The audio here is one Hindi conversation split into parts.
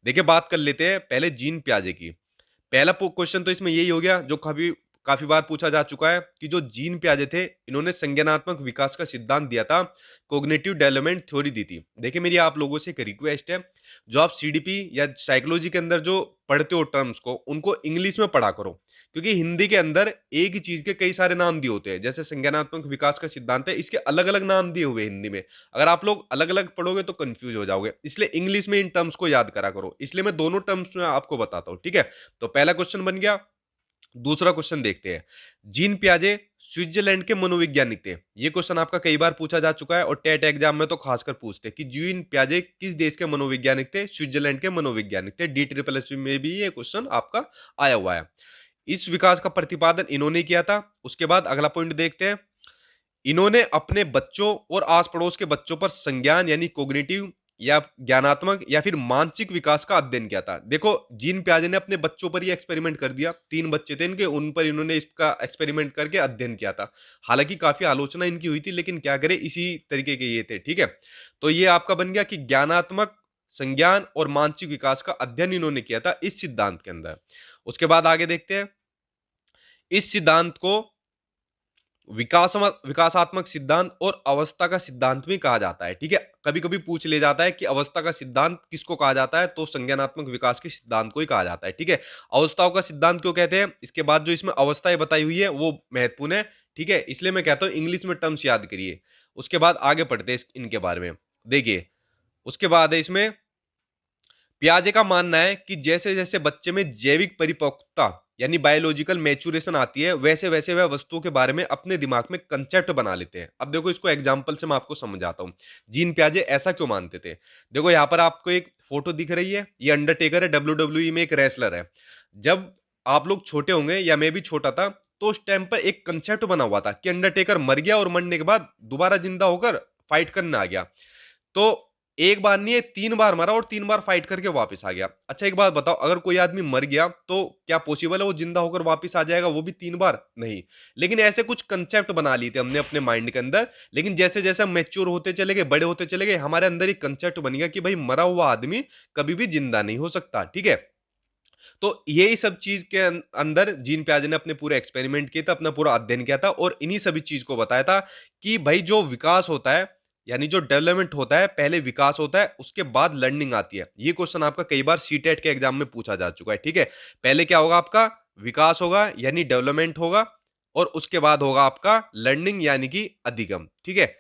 देखिए बात कर लेते हैं पहले जीन पियाजे की। पहला क्वेश्चन तो इसमें यही हो गया जो काफी काफी बार पूछा जा चुका है कि जो जीन पियाजे थे इन्होंने संज्ञानात्मक विकास का सिद्धांत दिया था, कॉग्निटिव डेवलपमेंट थ्योरी दी थी। देखिए मेरी आप लोगों से एक रिक्वेस्ट है, जो आप सीडीपी या साइकोलॉजी के अंदर जो पढ़ते हो टर्म्स को उनको इंग्लिश में पढ़ा करो, क्योंकि हिंदी के अंदर एक ही चीज के कई सारे नाम दिए होते हैं। जैसे संज्ञानात्मक विकास का सिद्धांत है, इसके अलग अलग नाम दिए हुए हिंदी में। अगर आप लोग अलग अलग पढ़ोगे तो कंफ्यूज हो जाओगे, इसलिए इंग्लिश में इन टर्म्स को याद करा करो। इसलिए मैं दोनों टर्म्स में आपको बताता हूं, ठीक है। तो पहला क्वेश्चन बन गया। दूसरा क्वेश्चन देखते हैं। जीन पियाजे स्विट्जरलैंड के मनोवैज्ञानिक थे। ये क्वेश्चन आपका कई बार पूछा जा चुका है और टेट एग्जाम में तो खासकर पूछते हैं कि जीन पियाजे किस देश के मनोवैज्ञानिक थे। स्विट्जरलैंड के मनोवैज्ञानिक थे। डी ट्रिपल एस में भी ये क्वेश्चन आपका आया हुआ है। इस विकास का प्रतिपादन इन्होंने किया था। उसके बाद अगला पॉइंट देखते हैं। इन्होंने अपने बच्चों और आस पड़ोस के बच्चों पर संज्ञान यानी कोग्निटिव या ज्ञानात्मक या फिर मानसिक विकास का अध्ययन किया था। देखो जीन पियाजे ने अपने बच्चों पर ही एक्सपेरिमेंट कर दिया। 3 बच्चे थे इनके, उन पर इन्होंने इसका एक्सपेरिमेंट करके अध्ययन किया था। हालांकि काफी आलोचना इनकी हुई थी, लेकिन क्या करें, इसी तरीके के ये थे, ठीक है। तो ये आपका बन गया कि ज्ञानात्मक, संज्ञान और मानसिक विकास का अध्ययन इन्होंने किया था इस सिद्धांत के अंदर। उसके बाद आगे देखते हैं। इस सिद्धांत को विकासात्मक सिद्धांत और अवस्था का सिद्धांत भी कहा जाता है, ठीक है। कभी कभी पूछ ले जाता है कि अवस्था का सिद्धांत किसको कहा जाता है, तो संज्ञानात्मक विकास के सिद्धांत को ही कहा जाता है, ठीक है। अवस्थाओं का सिद्धांत क्यों कहते हैं, इसके बाद जो इसमें अवस्थाएं बताई हुई है वो महत्वपूर्ण है, ठीक है। इसलिए मैं कहता हूं इंग्लिश में टर्म्स याद करिए। उसके बाद आगे पढ़ते हैं इनके बारे में। देखिए उसके बाद है इसमें, पियाजे का मानना है कि जैसे जैसे बच्चे में जैविक परिपक्वता यानी बायोलॉजिकल मैच्योरेशन आती है, वैसे वैसे वह वस्तुओं के बारे में अपने दिमाग में कंसेप्ट बना लेते हैं। अब देखो इसको एग्जांपल से मैं आपको समझाता हूं। जीन पियाजे ऐसा क्यों मानते थे। देखो यहां पर आपको एक फोटो दिख रही है, ये अंडरटेकर है, डब्ल्यूडब्ल्यूई में एक रेसलर है। जब आप लोग छोटे होंगे या मैं भी छोटा था, तो उस टाइम पर एक कंसेप्ट बना हुआ था कि अंडरटेकर मर गया और मरने के बाद दोबारा जिंदा होकर फाइट करने आ गया। तो एक बार नहीं है, 3 बार मरा और 3 बार फाइट करके वापस आ गया। अच्छा एक बात बताओ, अगर कोई आदमी मर गया तो क्या पॉसिबल है वो जिंदा होकर वापस आ जाएगा, वो भी 3 बार? नहीं। लेकिन ऐसे कुछ कंसेप्ट बना लिए थे हमने अपने माइंड के अंदर। लेकिन जैसे जैसे हम मैच्योर होते चले गए, बड़े होते चले गए, हमारे अंदर एक कंसेप्ट बन गया कि भाई मरा हुआ आदमी कभी भी जिंदा नहीं हो सकता, ठीक है। तो यही सब चीज के अंदर जीन पियाजे ने अपने पूरे एक्सपेरिमेंट किए थे, अपना पूरा अध्ययन किया था और इन्हीं सभी चीज को बताया था कि भाई जो विकास होता है यानी जो डेवलपमेंट होता है, पहले विकास होता है उसके बाद लर्निंग आती है। ये क्वेश्चन आपका कई बार सीटेट के एग्जाम में पूछा जा चुका है, ठीक है। पहले क्या होगा, आपका विकास होगा यानी डेवलपमेंट होगा, और उसके बाद होगा आपका लर्निंग यानी कि अधिगम, ठीक है।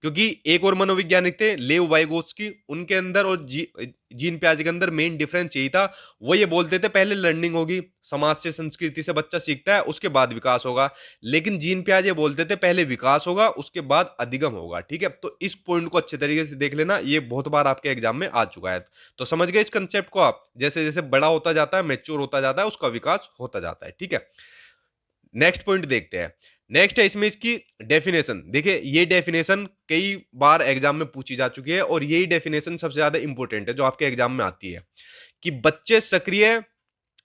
क्योंकि एक और मनोवैज्ञानिक थे लेव वाइगोत्स्की, उनके अंदर और जीन पियाजे के अंदर मेन डिफरेंस यही था। वो ये बोलते थे पहले लर्निंग होगी, समाज से संस्कृति से बच्चा सीखता है, उसके बाद विकास होगा। लेकिन जीन पियाजे बोलते थे पहले विकास होगा उसके बाद अधिगम होगा, ठीक है। तो इस पॉइंट को अच्छे तरीके से देख लेना, ये बहुत बार आपके एग्जाम में आ चुका है। तो समझ गए इस कंसेप्ट को आप, जैसे जैसे बड़ा होता जाता है, मेच्योर होता जाता है, उसका विकास होता जाता है, ठीक है। नेक्स्ट पॉइंट देखते हैं। नेक्स्ट है इसमें इसकी डेफिनेशन। देखिए ये डेफिनेशन कई बार एग्जाम में पूछी जा चुकी है और यही डेफिनेशन सबसे ज्यादा इंपॉर्टेंट है जो आपके एग्जाम में आती है, कि बच्चे सक्रिय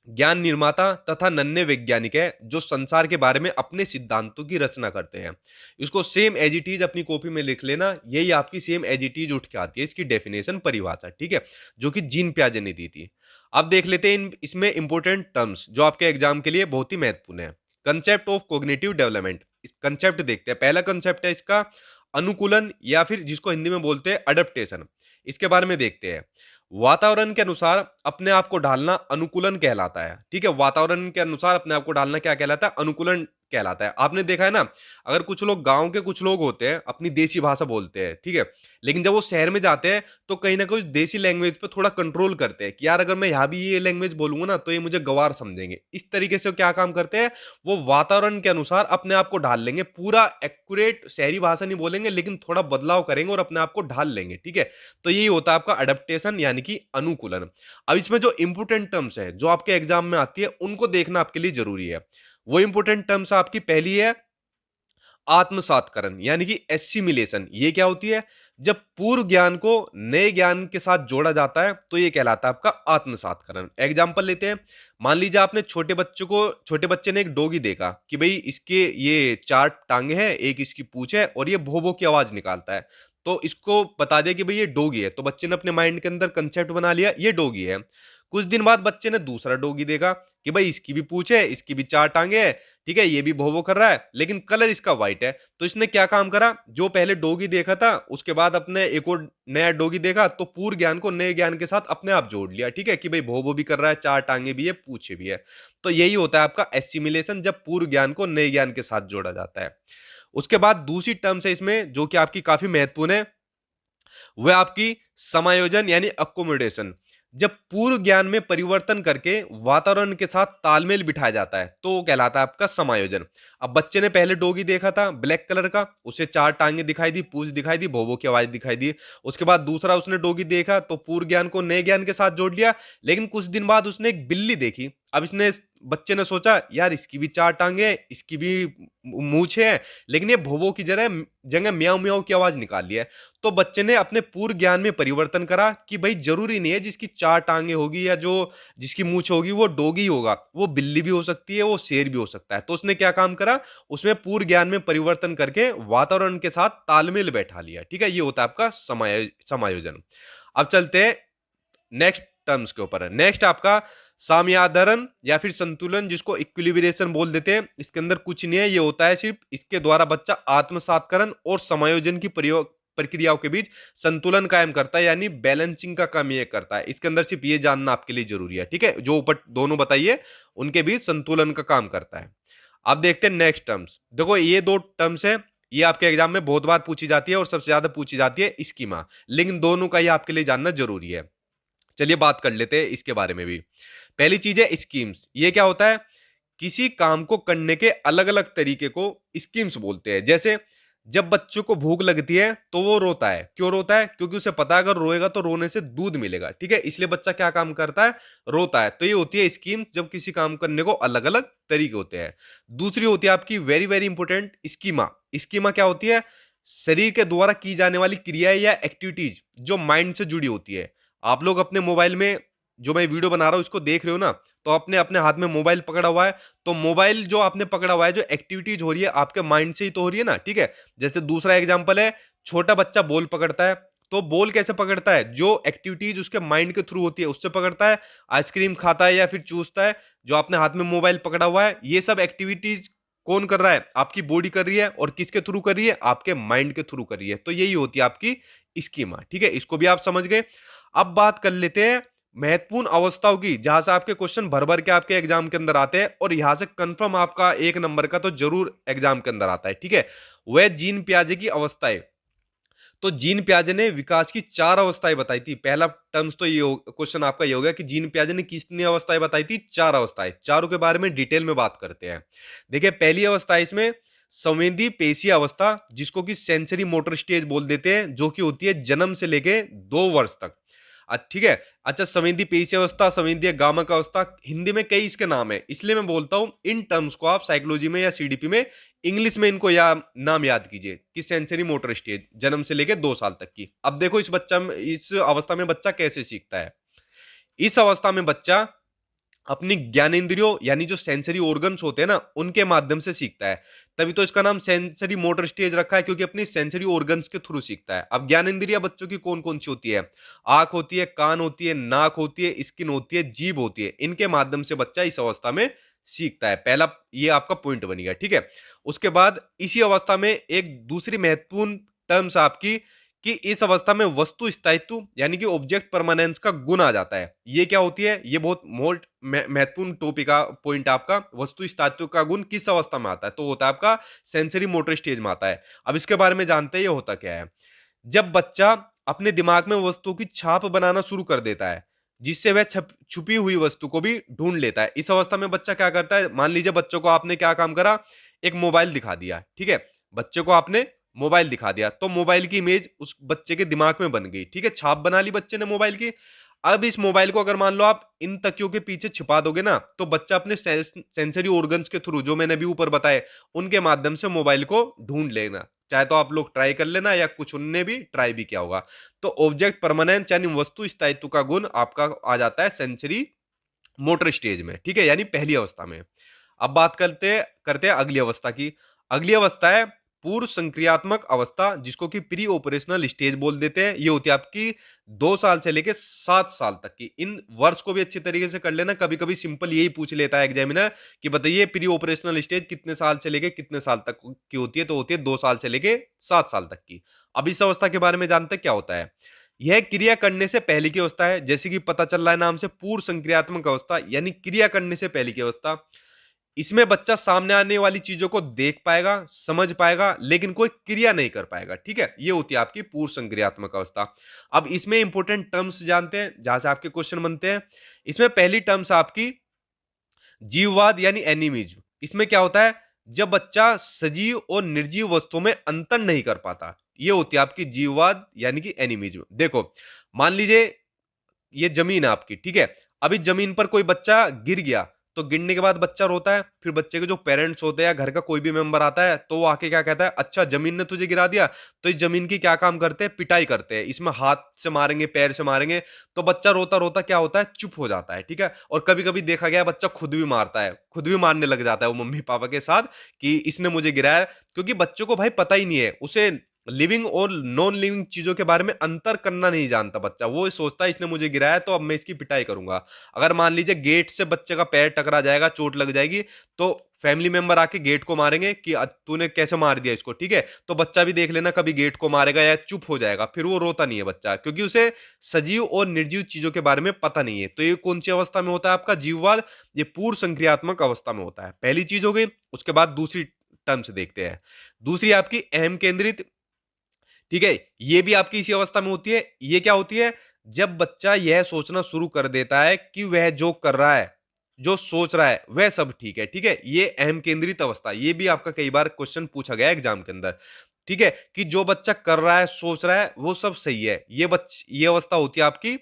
ज्ञान निर्माता तथा नन्हे वैज्ञानिक है जो संसार के बारे में अपने सिद्धांतों की रचना करते हैं। इसको सेम एज इट इज अपनी कॉपी में लिख लेना, यही आपकी सेम एज इट इज उठ के आती है इसकी डेफिनेशन, परिभाषा, ठीक है, जो कि जीन पियाजे ने दी थी। अब देख लेते हैं इसमें इंपॉर्टेंट टर्म्स जो आपके एग्जाम के लिए बहुत ही महत्वपूर्ण है। Concept of cognitive development, concept देखते हैं। पहला कंसेप्ट है इसका अनुकूलन या फिर जिसको हिंदी में बोलते हैं अडेप्टेशन। इसके बारे में देखते हैं। वातावरण के अनुसार अपने आप को ढालना अनुकूलन कहलाता है, ठीक है। वातावरण के अनुसार अपने आप को ढालना क्या कहलाता है, अनुकूलन कहलाता है। आपने देखा है ना, अगर कुछ लोग, गांव के कुछ लोग होते हैं अपनी देसी भाषा बोलते हैं, ठीक है, लेकिन जब वो शहर में जाते हैं तो कहीं ना कहीं देसी लैंग्वेज पे थोड़ा कंट्रोल करते हैं कि यार अगर मैं यहाँ भी ये लैंग्वेज बोलूंगा ना तो ये मुझे गवार समझेंगे। इस तरीके से वो क्या काम करते हैं, वो वातावरण के अनुसार अपने आप को ढाल लेंगे। पूरा एक्यूरेट शहरी भाषा नहीं बोलेंगे लेकिन थोड़ा बदलाव करेंगे और अपने आप को ढाल लेंगे, ठीक है। तो यही होता है आपका अडेप्टेशन यानी कि अनुकूलन। अब इसमें जो इंपोर्टेंट टर्म्स है जो आपके एग्जाम में आती है उनको देखना आपके लिए जरूरी है। वो इंपोर्टेंट टर्म्स आपकी पहली है आत्मसातकरण यानी कि एसिमिलेशन। ये क्या होती है, जब पूर्व ज्ञान को नए ज्ञान के साथ जोड़ा जाता है तो ये कहलाता है आपका आत्मसातकरण। एग्जांपल लेते हैं। मान लीजिए आपने छोटे बच्चे ने एक डॉगी देखा कि भाई इसके ये 4 टांगे हैं, एक इसकी पूंछ है और ये भों भों की आवाज निकालता है। तो इसको बता दिया कि भाई ये डॉगी है, तो बच्चे ने अपने माइंड के अंदर कंसेप्ट बना लिया ये डॉगी है। कुछ दिन बाद बच्चे ने दूसरा डॉगी देखा कि भाई इसकी भी पूंछ है, इसकी भी चार टांगे है, ठीक है, ये भी भों भों कर रहा है, लेकिन कलर इसका व्हाइट है। तो इसने क्या काम करा, जो पहले डॉगी देखा था उसके बाद अपने एक और नया डॉगी देखा, तो पूर्व ज्ञान को नए ज्ञान के साथ अपने आप जोड़ लिया, ठीक है, कि भाई भों भों भी कर रहा है, चार टांगे भी है, पूछे भी है। तो यही होता है आपका एसिमिलेशन, जब पूर्व ज्ञान को नए ज्ञान के साथ जोड़ा जाता है। उसके बाद दूसरी टर्म्स है इसमें जो कि आपकी काफी महत्वपूर्ण है, वह आपकी समायोजन यानी अकोमोडेशन। जब पूर्व ज्ञान में परिवर्तन करके वातावरण के साथ तालमेल बिठाया जाता है तो वो कहलाता है आपका समायोजन। अब बच्चे ने पहले डॉगी देखा था ब्लैक कलर का, उसे चार टांगे दिखाई दी, पूंछ दिखाई दी, भोभो की आवाज दिखाई दी। उसके बाद दूसरा उसने डॉगी देखा तो पूर्व ज्ञान को नए ज्ञान के साथ जोड़ लिया, लेकिन कुछ दिन बाद उसने एक बिल्ली देखी। अब इसने बच्चे ने सोचा यार इसकी भी चार टांगे हैं, इसकी भी मूछें हैं, लेकिन ये भोभो की जगह म्याऊं म्याऊं की आवाज निकाल लिया है। तो बच्चे ने अपने पूर्व ज्ञान में परिवर्तन करा कि भाई जरूरी नहीं है जिसकी चार टांगे होगी या जो जिसकी मूछ होगी वो डॉगी होगा, वो बिल्ली भी हो सकती है, वो शेर भी हो सकता है। तो उसने क्या काम करा, उसमें पूर्व ज्ञान में परिवर्तन करके वातावरण के साथ तालमेल बैठा लिया, ठीक है, ये होता है आपका समायोजन। अब चलते हैं नेक्स्ट टर्म्स के ऊपर। नेक्स्ट आपका साम्याधारण या फिर संतुलन, जिसको इक्विलिब्रेशन बोल देते हैं। इसके अंदर कुछ नहीं है, ये होता है सिर्फ इसके द्वारा बच्चा आत्मसातकरण और समायोजन की प्रयोग प्रक्रियाओं के बीच संतुलन कायम करता है, यानी बैलेंसिंग का काम ये करता है। इसके अंदर सिर्फ ये जानना आपके लिए जरूरी है, ठीक है, जो ऊपर दोनों बताइए उनके बीच संतुलन का काम करता है। अब देखते हैं नेक्स्ट टर्म्स। देखो ये दो टर्म्स है, ये आपके एग्जाम में बहुत बार पूछी जाती है और सबसे ज्यादा पूछी जाती है स्कीमा, लेकिन दोनों का ही आपके लिए जानना जरूरी है। चलिए बात कर लेते हैं इसके बारे में भी। पहली चीज है स्कीम्स। ये क्या होता है, किसी काम को करने के अलग अलग तरीके को स्कीम्स बोलते हैं। जैसे जब बच्चों को भूख लगती है तो वो रोता है, क्यों रोता है, क्योंकि उसे पता है अगर रोएगा तो रोने से दूध मिलेगा, ठीक है, इसलिए बच्चा क्या काम करता है, रोता है। तो ये होती है स्कीम, जब किसी काम करने को अलग अलग तरीके होते हैं। दूसरी होती है आपकी very very important schema. Schema क्या होती है, शरीर के द्वारा की जाने वाली क्रियाएं या एक्टिविटीज जो माइंड से जुड़ी होती है। आप लोग अपने मोबाइल में जो मैं वीडियो बना रहा हूं इसको देख रहे हो ना, तो अपने अपने हाथ में मोबाइल पकड़ा हुआ है, तो मोबाइल जो आपने पकड़ा हुआ है, जो एक्टिविटीज हो रही है आपके माइंड से ही तो हो रही है ना, ठीक है। जैसे दूसरा एग्जांपल है, छोटा बच्चा बॉल पकड़ता है, तो बॉल कैसे पकड़ता है, जो एक्टिविटीज उसके माइंड के थ्रू होती है उससे पकड़ता है। आइसक्रीम खाता है या फिर चूसता है, जो आपने हाथ में मोबाइल पकड़ा हुआ है, ये सब एक्टिविटीज कौन कर रहा है, आपकी बॉडी कर रही है, और किसके थ्रू कर रही है, आपके माइंड के थ्रू कर रही है। तो यही होती है आपकी स्कीमा, ठीक है, इसको भी आप समझ गए। अब बात कर लेते हैं महत्वपूर्ण अवस्थाओं की, जहां से आपके क्वेश्चन भर भर के आपके एग्जाम के अंदर आते हैं, और यहां से कंफर्म आपका एक नंबर का तो जरूर एग्जाम के अंदर आता है, ठीक है। वह जीन पियाजे की अवस्थाएं। तो जीन पियाजे ने विकास की चार अवस्थाएं बताई थी। पहला टर्म्स तो ये क्वेश्चन आपका ये हो गया कि जीन पियाजे ने कितनी अवस्थाएं बताई थी, चार अवस्थाएं। चारों के बारे में डिटेल में बात करते हैं। देखिए पहली अवस्था इसमें संवेदी पेशीय अवस्था, जिसको कि सेंसरी मोटर स्टेज बोल देते हैं, जो कि होती है जन्म से लेके 2 वर्ष तक। ठीक है। अच्छा, संवेदी पेशीय अवस्था, संवेदीय गामक अवस्था, हिंदी में कई इसके नाम है, इसलिए मैं बोलता हूं इन टर्म्स को आप साइकोलॉजी में या सीडीपी में इंग्लिश में इनको नाम याद कीजिए कि सेंसरी मोटर स्टेज, जन्म से लेकर 2 साल तक की। अब देखो इस बच्चा में, इस अवस्था में बच्चा कैसे सीखता है। इस अवस्था में बच्चा अपनी ज्ञानेंद्रियों यानी जो सेंसरी ऑर्गन्स होते हैं ना, उनके माध्यम से सीखता है। तभी तो इसका नाम सेंसरी मोटर स्टेज रखा है, क्योंकि अपनी सेंसरी ऑर्गन्स के थ्रू सीखता है। अब ज्ञानेंद्रिया बच्चों की कौन कौन सी होती है, आंख होती है, कान होती है, नाक होती है, स्किन होती है, जीभ होती है, इनके माध्यम से बच्चा इस अवस्था में सीखता है। पहला ये आपका पॉइंट बन गया, ठीक है। उसके बाद इसी अवस्था में एक दूसरी महत्वपूर्ण टर्म्स आपकी, कि इस अवस्था में वस्तु स्थायित्व यानी कि ऑब्जेक्ट परमानेंस का गुण आ जाता है। ये क्या होती है, ये बहुत मोस्ट महत्वपूर्ण टॉपिक का पॉइंट आपका, वस्तु स्थायित्व का गुण किस अवस्था में आता है, तो होता है आपका सेंसरी मोटर स्टेज में आता है। अब इसके बारे में जानते हैं ये होता क्या है। जब बच्चा अपने दिमाग में वस्तु की छाप बनाना शुरू कर देता है, जिससे वह छुपी हुई वस्तु को भी ढूंढ लेता है। इस अवस्था में बच्चा क्या करता है, मान लीजिए बच्चों को आपने क्या काम करा, एक मोबाइल दिखा दिया, ठीक है, बच्चे को आपने मोबाइल दिखा दिया, तो मोबाइल की इमेज उस बच्चे के दिमाग में बन गई, ठीक है, छाप बना ली बच्चे ने मोबाइल की। अब इस मोबाइल को अगर मान लो आप इन तकियों के पीछे छिपा दोगे ना, तो बच्चा अपने सेंसरी ऑर्गन्स के थ्रू, जो मैंने अभी ऊपर बताए, उनके माध्यम से मोबाइल को ढूंढ लेना। चाहे तो आप लोग ट्राई कर लेना, या कुछ उनने भी ट्राई भी किया होगा। तो ऑब्जेक्ट परमानेंस यानी वस्तु स्थायित्व का गुण आपका आ जाता है सेंसरी मोटर स्टेज में, ठीक है, यानी पहली अवस्था में। अब बात करते करते हैं अगली अवस्था की। अगली अवस्था है पूर्व संक्रियात्मक अवस्था, जिसको कि प्री ऑपरेशनल स्टेज बोल देते हैं, ये होती है आपकी 2 साल से लेके 7 साल तक की। इन वर्ष को भी अच्छी तरीके से कर लेना, कभी कभी सिंपल यही पूछ लेता है एग्जामिनर कि बताइए प्री ऑपरेशनल स्टेज कितने साल से लेके कितने साल तक की होती है, तो होती है 2 साल से लेके 7 साल तक की। अब इस अवस्था के बारे में जानते हैं क्या होता है। यह क्रिया करने से पहले की अवस्था है, जैसे कि पता चल रहा है नाम से, पूर्व संक्रियात्मक अवस्था यानी क्रिया करने से पहले की अवस्था। इसमें बच्चा सामने आने वाली चीजों को देख पाएगा, समझ पाएगा, लेकिन कोई क्रिया नहीं कर पाएगा। ठीक है, ये होती है आपकी पूर्व संक्रियात्मक अवस्था। अब इसमें इंपॉर्टेंट टर्म्स जानते हैं जहां से आपके क्वेश्चन बनते हैं। इसमें पहली टर्म्स आपकी जीववाद यानी एनिमिज्म। इसमें क्या होता है, जब बच्चा सजीव और निर्जीव वस्तुओं में अंतर नहीं कर पाता, ये होती है आपकी जीववाद यानी कि एनिमिज्म। देखो, मान लीजिए ये जमीन है आपकी, ठीक है। अभी जमीन पर कोई बच्चा गिर गया, तो गिरने के बाद बच्चा रोता है, फिर बच्चे के जो पेरेंट्स होते हैं या घर का कोई भी मेंबर आता है, तो वो आके क्या कहता है, अच्छा जमीन ने तुझे गिरा दिया, तो इस जमीन की क्या काम करते हैं, पिटाई करते हैं, इसमें हाथ से मारेंगे, पैर से मारेंगे। तो बच्चा रोता रोता क्या होता है, चुप हो जाता है। ठीक है, और कभी कभी देखा गया बच्चा खुद भी मारता है, खुद भी मारने लग जाता है वो मम्मी पापा के साथ कि इसने मुझे गिराया, क्योंकि बच्चों को भाई पता ही नहीं है, उसे लिविंग और नॉन लिविंग चीजों के बारे में अंतर करना नहीं जानता बच्चा। वो सोचता है इसने मुझे गिराया तो अब मैं इसकी पिटाई करूंगा। अगर मान लीजिए गेट से बच्चे का पैर टकरा जाएगा, चोट लग जाएगी, तो फैमिली मेंबर आके गेट को मारेंगे कि तूने कैसे मार दिया इसको। ठीक है, तो बच्चा भी देख लेना कभी गेट को मारेगा या चुप हो जाएगा, फिर वो रोता नहीं है बच्चा, क्योंकि उसे सजीव और निर्जीव चीजों के बारे में पता नहीं है। तो ये कौन सी अवस्था में होता है आपका जीववाद, ये पूर्व संक्रियात्मक अवस्था में होता है। पहली चीज हो गई। उसके बाद दूसरी टर्म्स देखते हैं। दूसरी आपकी अहम केंद्रित। ठीक है, ये भी आपकी इसी अवस्था में होती है। ये क्या होती है, जब बच्चा यह सोचना शुरू कर देता है कि वह जो कर रहा है, जो सोच रहा है, वह सब ठीक है। ठीक है, ये अहम केंद्रित अवस्था, ये भी आपका कई बार क्वेश्चन पूछा गया एग्जाम के अंदर। ठीक है, कि जो बच्चा कर रहा है, सोच रहा है, वो सब सही है, ये अवस्था होती है आपकी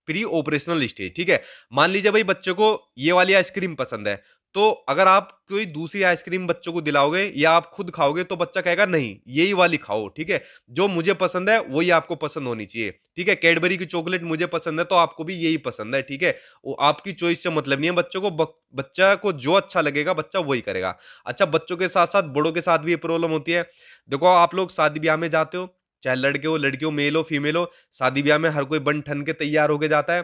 प्री ऑपरेशनल स्टेज। ठीक है, मान लीजिए भाई बच्चे को ये वाली आइसक्रीम पसंद है, तो अगर आप कोई दूसरी आइसक्रीम बच्चों को दिलाओगे या आप खुद खाओगे, तो बच्चा कहेगा नहीं यही वाली खाओ। ठीक है, जो मुझे पसंद है वही आपको पसंद होनी चाहिए। ठीक है, कैडबरी की चॉकलेट मुझे पसंद है तो आपको भी यही पसंद है। ठीक है, वो आपकी चॉइस से मतलब नहीं है। बच्चों को बच्चा को जो अच्छा लगेगा बच्चा वही करेगा। अच्छा, बच्चों के साथ साथ बड़ों के साथ भी ये प्रॉब्लम होती है। देखो, आप लोग शादी ब्याह में जाते हो, चाहे लड़के हो लड़की हो, मेल हो फीमेल हो, शादी ब्याह में हर कोई बन ठन के तैयार होके जाता है।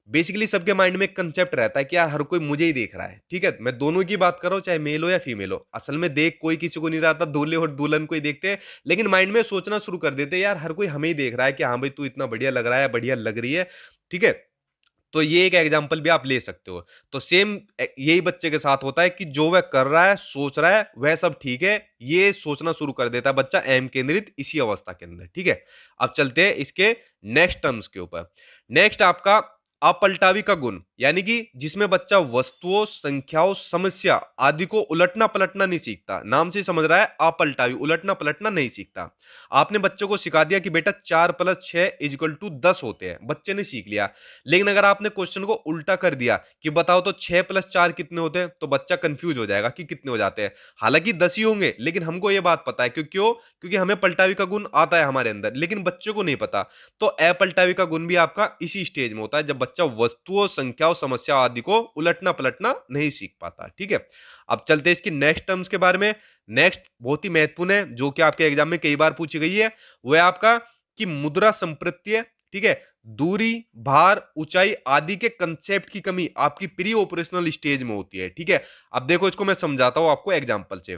बेसिकली सबके माइंड में एक कंसेप्ट रहता है कि यार हर कोई मुझे ही देख रहा है। ठीक है, मैं दोनों की बात कर रहा हूं, चाहे मेल हो या फीमेल हो। असल में देख कोई किसी को नहीं रहा था, दूल्हे और दुल्हन को ही देखते हैं, लेकिन माइंड में सोचना शुरू कर देते हैं यार हर कोई हमें ही देख रहा है कि हाँ भाई तू इतना बढ़िया लग रहा है, बढ़िया लग रही है। ठीक है, तो ये एक एग्जाम्पल भी आप ले सकते हो। तो सेम यही बच्चे के साथ होता है कि जो वह कर रहा है, सोच रहा है, वह सब ठीक है, ये सोचना शुरू कर देता है बच्चा अहम केंद्रित इसी अवस्था के अंदर। ठीक है, अब चलते हैं इसके नेक्स्ट टर्म्स के ऊपर। नेक्स्ट आपका अपलटावी का गुण, यानी कि जिसमें बच्चा वस्तुओं, संख्याओं, समस्या आदि को उलटना पलटना नहीं सीखता। नाम से समझ रहा है, अपलटावी, उलटना पलटना नहीं सीखता। आपने बच्चों को सिखा दिया कि बेटा 4+6 = 10 होते हैं, बच्चे ने सीख लिया। लेकिन अगर आपने क्वेश्चन को उल्टा कर दिया कि बताओ तो 6+4 कितने होते हैं, तो बच्चा कंफ्यूज हो जाएगा कि कितने हो जाते हैं। हालांकि 10 ही होंगे, लेकिन हमको यह बात पता है क्योंकि हमें पलटावी का गुण आता है हमारे अंदर, लेकिन बच्चों को नहीं पता। तो अपलटावी का गुण भी आपका इसी स्टेज में होता है, जब बच्चा वस्तुओं, संख्याओं, समस्या आदि को उलटना पलटना नहीं सीख पाता। ठीक है, अब चलते हैं इसकी नेक्स्ट टर्म्स के बारे में। नेक्स्ट बहुत ही महत्वपूर्ण है, जो कि आपके एग्जाम में कई बार पूछी गई है, वो है आपका कि मुद्रा संप्रत्यय। ठीक है, दूरी, भार, ऊंचाई आदि के कंसेप्ट की कमी आपकी प्री ऑपरेशनल स्टेज में होती है। ठीक है, अब देखो इसको मैं समझाता हूं आपको एग्जांपल से।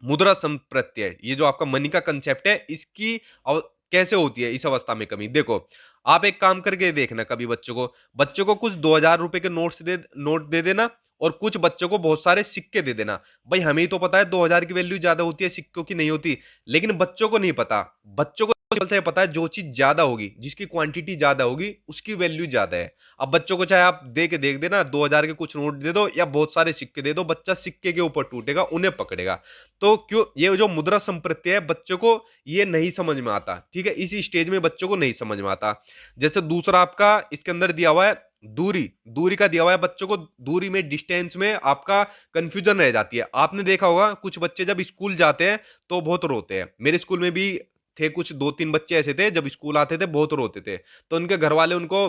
मुद्रा संप्रत्यय, ये जो आपका मनी का कंसेप्ट है, इसकी कैसे होती है इस अवस्था में कमी। देखो, आप एक काम करके देखना, कभी बच्चों को कुछ 2000 रुपए के नोट दे देना, और कुछ बच्चों को बहुत सारे सिक्के दे देना। भाई हमें ही तो पता है 2000 की वैल्यू ज्यादा होती है सिक्कों की नहीं होती, लेकिन बच्चों को नहीं पता। बच्चों को सिंपल से पता है जो चीज ज्यादा होगी, जिसकी क्वांटिटी ज्यादा होगी, उसकी वैल्यू ज्यादा है। अब बच्चों को चाहे आप दे के देख देना, 2000 के कुछ नोट दे दो या बहुत सारे सिक्के दे दो, बच्चा सिक्के के ऊपर टूटेगा, उन्हें पकड़ेगा। तो क्यों, ये जो मुद्रा संप्रत्यय है, बच्चों को ये नहीं समझ में आता। ठीक है, इसी स्टेज में बच्चों को नहीं समझ में आता। जैसे दूसरा आपका इसके अंदर दिया हुआ है दूरी, दूरी का दिया हुआ है, बच्चों को दूरी में, डिस्टेंस में आपका कंफ्यूजन रह जाती है। आपने देखा होगा कुछ बच्चे जब स्कूल जाते हैं तो बहुत रोते हैं। मेरे स्कूल में भी थे कुछ 2-3 बच्चे ऐसे थे, जब स्कूल आते थे बहुत रोते थे, तो उनके घर वाले उनको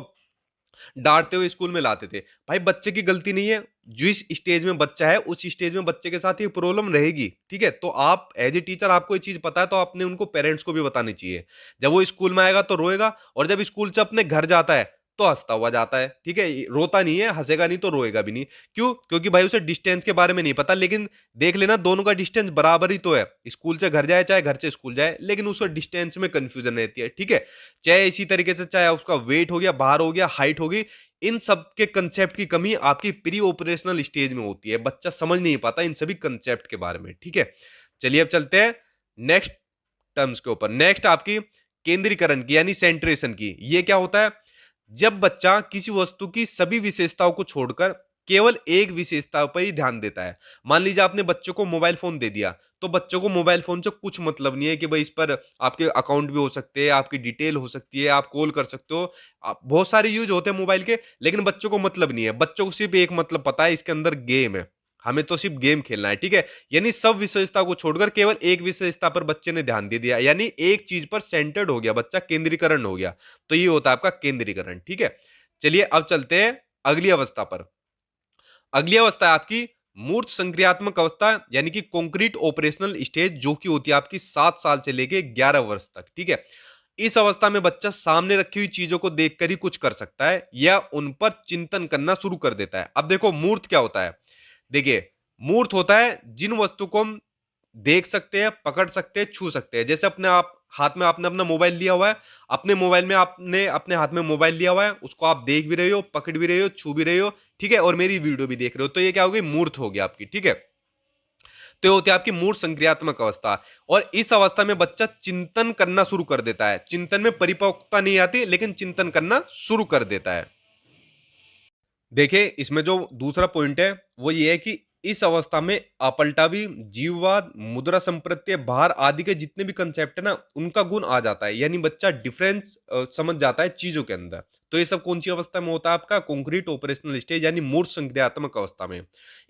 डांटते हुए स्कूल में लाते थे। भाई बच्चे की गलती नहीं है, जिस स्टेज में बच्चा है उस स्टेज में बच्चे के साथ ये प्रॉब्लम रहेगी, ठीक है। तो आप एज ए टीचर आपको ये चीज पता है तो आपने उनको पेरेंट्स को भी बतानी चाहिए। जब वो स्कूल में आएगा तो रोएगा, और जब स्कूल से अपने घर जाता है तो हंसता हुआ जाता है, ठीक है। रोता नहीं है, हंसेगा नहीं तो रोएगा भी नहीं। क्यों? क्योंकि भाई उसे डिस्टेंस के बारे में नहीं पता। लेकिन देख लेना, दोनों का डिस्टेंस बराबर ही तो है, स्कूल से घर जाए चाहे घर से स्कूल जाए, लेकिन उसको डिस्टेंस में कंफ्यूजन रहती है, ठीक है। चाहे इसी तरीके से, चाहे उसका वेट हो गया, बाहर हो गया, हाइट होगी, इन सब के कंसेप्ट की कमी आपकी प्री ऑपरेशनल स्टेज में होती है। बच्चा समझ नहीं पाता इन सभी कंसेप्ट के बारे में, ठीक है। चलिए अब चलते हैं नेक्स्ट टर्म्स के ऊपर। नेक्स्ट आपकी केंद्रीकरण की यानी सेंट्रेशन की। ये क्या होता है? जब बच्चा किसी वस्तु की सभी विशेषताओं को छोड़कर केवल एक विशेषता पर ही ध्यान देता है। मान लीजिए आपने बच्चों को मोबाइल फोन दे दिया, तो बच्चों को मोबाइल फोन से कुछ मतलब नहीं है कि भाई इस पर आपके अकाउंट भी हो सकते हैं, आपकी डिटेल हो सकती है, आप कॉल कर सकते हो, बहुत सारे यूज होते हैं मोबाइल के। लेकिन बच्चों को मतलब नहीं है, बच्चों को सिर्फ एक मतलब पता है, इसके अंदर गेम है, हमें तो सिर्फ गेम खेलना है, ठीक है। यानी सब विशेषता को छोड़कर केवल एक विशेषता पर बच्चे ने ध्यान दे दिया, यानी एक चीज पर सेंटर्ड हो गया बच्चा, केंद्रीकरण हो गया। तो ये होता है आपका केंद्रीकरण, ठीक है। चलिए अब चलते हैं अगली अवस्था पर। अगली अवस्था है आपकी मूर्त संक्रियात्मक अवस्था, यानी कि कॉन्क्रीट ऑपरेशनल स्टेज, जो कि होती है आपकी 7 साल से लेके 11 वर्ष तक, ठीक है। इस अवस्था में बच्चा सामने रखी हुई चीजों को देखकर ही कुछ कर सकता है या उन पर चिंतन करना शुरू कर देता है। अब देखो मूर्त क्या होता है। देखिए, मूर्त होता है जिन वस्तु को हम देख सकते हैं, पकड़ सकते हैं, छू सकते हैं। जैसे अपने आप हाथ में आपने अपना मोबाइल लिया हुआ है, अपने मोबाइल में आपने अपने हाथ में मोबाइल लिया हुआ है, उसको आप देख भी रहे हो, पकड़ भी रहे हो, छू भी रहे हो, ठीक है, और मेरी वीडियो भी देख रहे हो। तो ये क्या होगी? मूर्त होगी आपकी, ठीक है। तो ये होती है आपकी मूर्त संक्रियात्मक अवस्था। और इस अवस्था में बच्चा चिंतन करना शुरू कर देता है। चिंतन में परिपक्वता नहीं आती, लेकिन चिंतन करना शुरू कर देता है। देखिए, इसमें जो दूसरा पॉइंट है वो ये है कि इस अवस्था में अपलटावी, जीववाद, मुद्रा संप्रत्यय, भार आदि के जितने भी कंसेप्ट है ना, उनका गुण आ जाता है। यानी बच्चा डिफरेंस समझ जाता है चीजों के अंदर। तो ये सब कौन सी अवस्था में होता है? आपका कॉन्क्रीट ऑपरेशनल स्टेज यानी मूर्त संक्रियात्मक अवस्था में।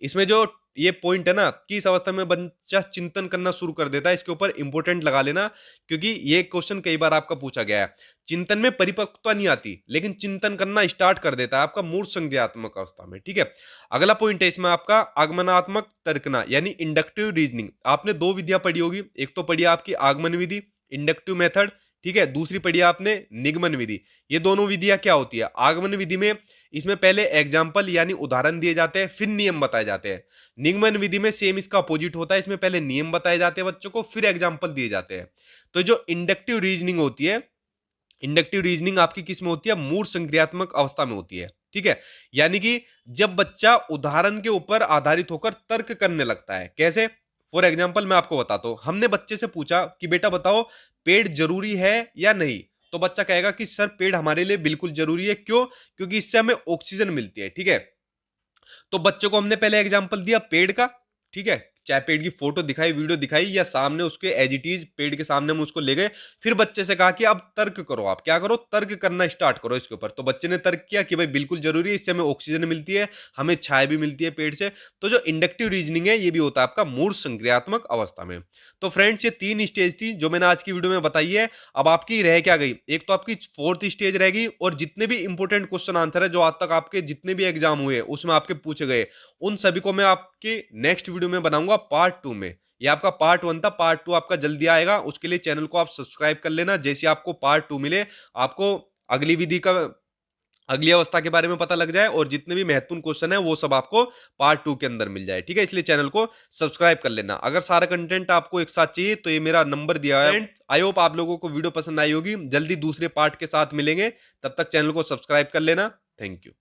इसमें जो ये पॉइंट है ना कि इस अवस्था में बच्चा चिंतन करना शुरू कर देता है, इसके ऊपर इंपोर्टेंट लगा लेना, क्योंकि ये क्वेश्चन कई बार आपका पूछा गया है। चिंतन में परिपक्वता नहीं आती, लेकिन चिंतन करना स्टार्ट कर देता है आपका मूर्त संज्ञात्मक अवस्था में, ठीक है। अगला पॉइंट है इसमें आपका आगमनात्मक तर्कना यानी इंडक्टिव रीजनिंग। आपने दो विधियां पढ़ी होगी, एक तो पढ़ी आपकी आगमन विधि, इंडक्टिव मेथड, ठीक है, दूसरी पढ़ी आपने निगमन विधि। ये दोनों विधियां क्या होती है? आगमन विधि में इसमें पहले एग्जाम्पल यानी उदाहरण दिए जाते हैं, फिर नियम बताए जाते हैं। निगमन विधि में सेम इसका अपोजिट होता है, इसमें पहले नियम बताए जाते हैं बच्चों को, फिर एग्जाम्पल दिए जाते हैं। तो जो इंडक्टिव रीजनिंग होती है, इंडक्टिव रीजनिंग आपकी किस में होती है? मूर्त संक्रियात्मक अवस्था में होती है, ठीक है। यानी कि जब बच्चा उदाहरण के ऊपर आधारित होकर तर्क करने लगता है। कैसे? फॉर एग्जाम्पल मैं आपको बताता हूं। हमने बच्चे से पूछा कि बेटा बताओ पेड़ जरूरी है या नहीं, तो बच्चा कहेगा कि सर पेड़ हमारे लिए बिल्कुल जरूरी है। क्यों? क्योंकि इससे हमें ऑक्सीजन मिलती है, ठीक है। तो बच्चों को हमने पहले एग्जाम्पल दिया पेड़ का, ठीक है, चाहे पेड़ की फोटो दिखाई, वीडियो दिखाई, या सामने उसके एज इट इज पेड़ के सामने हम उसको ले गए। फिर बच्चे से कहा कि अब तर्क करो, आप क्या करो? तर्क करना स्टार्ट करो इसके ऊपर। तो बच्चे ने तर्क किया कि भाई बिल्कुल जरूरी है, इससे हमें ऑक्सीजन मिलती है, हमें छाया भी मिलती है पेड़ से। तो जो इंडक्टिव रीजनिंग है ये भी होता है आपका मूर्त संक्रियात्मक अवस्था में। तो फ्रेंड्स ये 3 स्टेज थी जो मैंने आज की वीडियो में बताई है। अब आपकी रह क्या गई? एक तो आपकी 4th स्टेज रहेगी, और जितने भी इंपोर्टेंट क्वेश्चन आंसर है जो आज तक आपके जितने भी एग्जाम हुए उसमें आपके पूछे गए, उन सभी को मैं आपके नेक्स्ट वीडियो में बनाऊंगा पार्ट 2 में। ये आपका पार्ट 1 था, पार्ट 2 आपका जल्दी आएगा। उसके लिए चैनल को आप सब्सक्राइब कर लेना, जैसे आपको पार्ट 2 मिले आपको अगली विधि का, अगली अवस्था के बारे में पता लग जाए, और जितने भी महत्वपूर्ण क्वेश्चन है वो सब आपको पार्ट 2 के अंदर मिल जाए, ठीक है। इसलिए चैनल को सब्सक्राइब कर लेना। अगर सारा कंटेंट आपको एक साथ चाहिए तो ये मेरा नंबर दिया है। आई होप आप लोगों को वीडियो पसंद आई होगी। जल्दी दूसरे पार्ट के साथ मिलेंगे, तब तक चैनल को सब्सक्राइब कर लेना। Thank you.